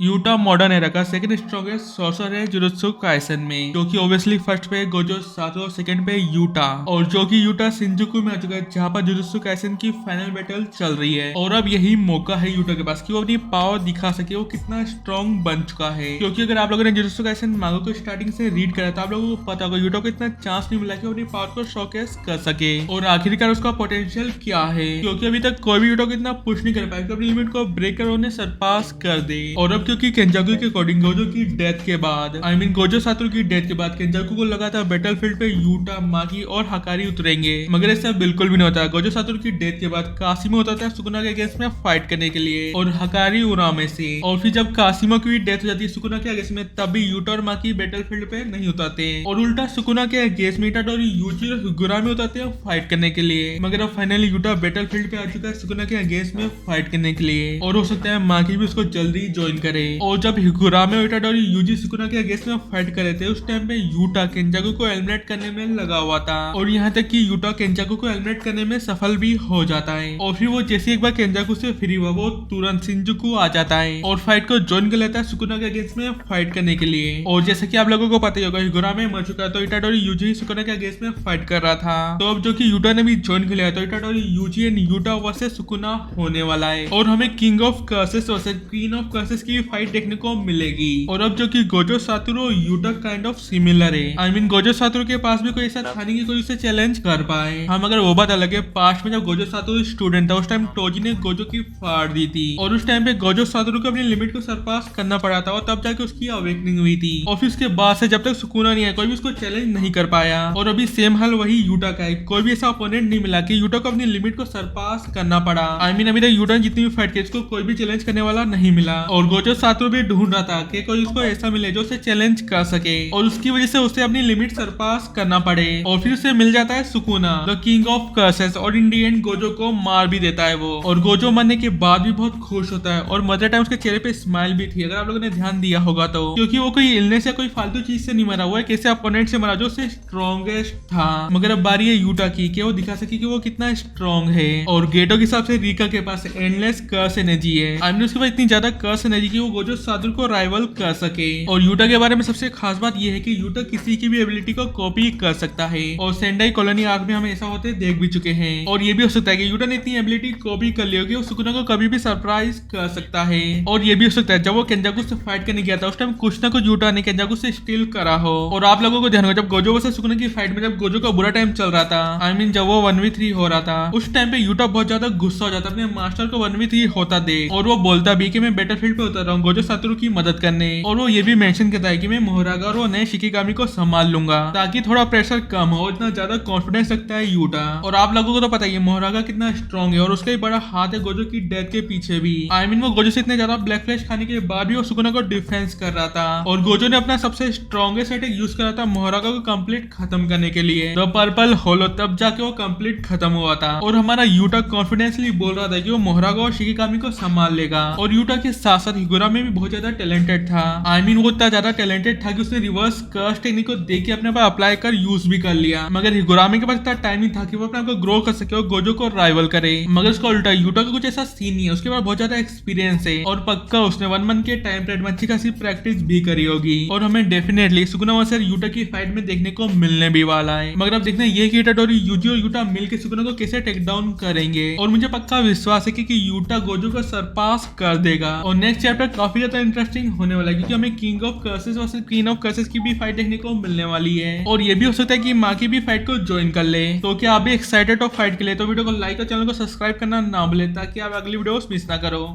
Utah modern era का second strongest sorcerer है jujutsu Kaisen में, जो कि ऑब्वियसली फर्स्ट पे गोजो सातोरू और सेकंड पे यूटा, और जो कि यूटा शिंजुकू में आ चुका है जहां पर जुजुत्सु काइसेन की फाइनल बैटल चल रही है। और अब यही मौका है यूटा के पास कि वो अपनी पावर दिखा सके, वो कितना स्ट्रॉन्ग बन चुका है। क्योंकि अगर आप लोगों ने जुजुत्सु काइसेन मांगा को स्टार्टिंग से रीड करा तो आप लोगों को पता होगा यूटा को इतना चांस नहीं मिला कि वो अपनी पावर को शोकेस कर सके और आखिरकार उसका पोटेंशियल क्या है। क्योंकि अभी तक कोई भी यूटा को इतना पुश नहीं कर पाया कि अपनी लिमिट को ब्रेक कर उन्हें सरपास कर दे। और अब क्योंकि केंजाकू के अकॉर्डिंग गोजो की डेथ के बाद, गोजो सातोरू की डेथ के बाद केंजाकू को लगा था बैटलफील्ड पे यूटा, मागी और हकारी उतरेंगे, मगर ऐसा बिल्कुल भी नहीं होता। गोजो सातोरू की डेथ के बाद कासिमो होता था सुकुना के अगेंस्ट में फाइट करने के लिए और हकारी उरामे से, और फिर जब कासिमो की भी डेथ हो जाती है सुकुना के अगेंस्ट में, तब भी यूटा और मागी बैटलफील्ड पे नहीं उतरते और उल्टा सुकुना के अगेंस्ट में इटाडोरी, यूजी और हिगुरामी उतरते हैं फाइट करने के लिए। मगर अब फाइनली यूटा बैटलफील्ड पे आ चुका है सुकुना के अगेंस्ट में फाइट करने के लिए, और हो सकता है मागी भी उसको जल्दी ज्वाइन करे। और जब हिगुरामे और इटाडोरी यूजी सुकुना के अगेंस्ट में फाइट कर रहे थे, उस टाइम पे यूटा केंजाकू को एलिमिनेट करने में लगा हुआ था, और यहाँ तक कि यूटा केंजाकू को एलिमिनेट करने में सफल भी हो जाता है। और फिर वो जैसे एक बार केंजाकू से फ्री हुआ, वो तुरंत शिंजुकू आ जाता है और फाइट को ज्वाइन कर लेता है सुकुना के अगेंस्ट में फाइट करने के लिए। और जैसे कि आप लोगों को पता ही होगा हिगुरामे मर चुका है, तो इटाडोरी यूजी सुकुना के अगेंस्ट में फाइट कर रहा था। तो अब जो कि यूटा ने भी ज्वाइन कर लिया, तो Itadori Yuji and Yuta versus Sukuna होने वाला है, और हमें king of curses versus queen of curses की फाइट देखने को मिलेगी। और अब जो कि गोजो सातोरू और यूटा काइंड ऑफ सिमिलर है। गोजो सातोरू के पास भी कोई ऐसा था नहीं कि कोई उसे चैलेंज कर पाए। हम अगर वो बात अलग है, पास्ट में जब गोजो सातोरू स्टूडेंट था, उस टाइम टोजी ने गोजो की फाड़ दी थी, और उस टाइम पे गोजो सातोरू को अपनी लिमिट को सरपास करना पड़ा था, और तब जाके उसकी अवेकनिंग हुई थी। और फिर उसके बाद से जब तक सुकुना नहीं है, कोई भी उसको चैलेंज नहीं कर पाया। और अभी सेम हाल वही यूटा का है, कोई भी ऐसा ओपोनेंट नहीं मिला कि यूटा को अपनी लिमिट को सरपास करना पड़ा। अभी तक यूटा ने जितनी भी फाइट की, उसको कोई भी चैलेंज करने वाला नहीं मिला। और गोजो सातोरू भी ढूंढ रहा था कि कोई उसको ऐसा मिले जो उसे चैलेंज कर सके, और उसकी वजह से उसे अपनी लिमिट सरपास करना पड़े। और फिर उसे मिल जाता है Sukuna, the king of curses, और इन दी एंड गोजो को मार भी देता है वो। और गोजो मरने के बाद भी बहुत खुश होता है, और मरते टाइम उसके चेहरे पे स्माइल भी थी, अगर आप लोगों ने ध्यान दिया होगा तो, क्योंकि वो कोई इलनेस या कोई फालतू चीज से नहीं मरा, वो एक ऐसे अपोनेंट से मरा जो उससे स्ट्रॉन्गेस्ट था। मगर अब बारी है यूटा की कि वो दिखा सके कि वो कितना स्ट्रॉन्ग है। और गेटो के हिसाब से रीका के पास एंडलेस कर्स एनर्जी है, उसके पास इतनी ज्यादा कर्स एनर्जी की वो गोजो सातोरू को राइवल कर सके। और यूटा के बारे में सबसे खास बात यह है कि यूटा किसी की भी एबिलिटी को कॉपी कर सकता है, और सेंडाई कॉलोनी आर्क में हमें ऐसा होते देख भी चुके हैं। और ये भी हो सकता है कि यूटा ने इतनी एबिलिटी कॉपी कर ली होगी, वो सुकुना को कभी भी सरप्राइज कर सकता है। और ये भी हो सकता है जब वो केंजाकू से फाइट करने गया था, उस टाइम कुछ ना कुछ यूटा ने केंजाकू से स्टील करा हो। और आप लोगों को ध्यान होगा जब गोजो वर्सेस सुकुना की फाइट में, जब गोजो का बुरा टाइम चल रहा था, जब वो 1v3 हो रहा था, उस टाइम पे यूटा बहुत ज्यादा गुस्सा हो जाता, अपने मास्टर को 1v3 होता देख, और वो बोलता भी कि मैं बैटलफील्ड पे उतर रहा हूँ गोजो सातोरू की मदद करने। और वो ये भी मेंशन करता है कि मैं मोहरागा और वो नए शिकिगामी को संभाल लूंगा, ताकि थोड़ा प्रेशर कम हो। इतना ज्यादा कॉन्फिडेंस रखता है यूटा। और आप लोगों को तो पता ही है मोहरागा कितना स्ट्रॉन्ग है, और उसका ही बड़ा हाथ है गोजो की डेथ के पीछे भी। वो गोजो से इतने ज्यादा ब्लैक फ्लैश खाने के बाद भी वो सुकुना को डिफेंस कर रहा था, और गोजो ने अपना सबसे स्ट्रॉन्गेस्ट अटैक यूज करा था मोहरागा को कंप्लीट खत्म करने के लिए, द पर्पल होलो, तब जाके वो कंप्लीट खत्म हुआ था। और हमारा यूटा कॉन्फिडेंसली बोल रहा था कि वो मोहरागा और शिकिगामी को संभाल लेगा। और यूटा के साथ साथ हिगुरामी भी बहुत ज्यादा टैलेंटेड था। वो इतना ज्यादा टैलेंटेड था कि उसने रिवर्स कर्स टेक्निक को देख के अपने पर अप्लाई कर यूज भी कर लिया। मगर हिगुरामी के पास इतना टाइम नहीं था कि वो अपने आप को ग्रो कर सके और गोजो को राइवल करे। मगर उसका उल्टा यूटा का कुछ ऐसा सीन नहीं है, उसके पास बहुत ज्यादा एक्सपीरियंस है, और पक्का उसने 1 मंथ के टाइम पीरियड में अच्छी खासी प्रैक्टिस भी करी होगी। और हमें डेफिनेटली सुकुना वर्सेस यूटा की फाइट में देखने को मिलने भी वाला है। मगर अब देखना ये कि इटाडोरी, यूजी और यूटा मिलकर सुकुना को कैसे टेक डाउन करेंगे। और मुझे पक्का विश्वास है कि यूटा गोजो को सरपास कर देगा। और नेक्स्ट चैप्टर काफी ज्यादा इंटरेस्टिंग होने वाला है, क्योंकि हमें king of curses versus queen of curses की भी फाइट देखने को मिलने वाली है। और ये भी हो सकता है कि माँ की भी फाइट को ज्वाइन कर ले। तो क्या आप भी एक्साइटेड हो फाइट के लिए? तो वीडियो को लाइक और चैनल को सब्सक्राइब करना ना भूले, ताकि आप अगली वीडियो मिस ना करो।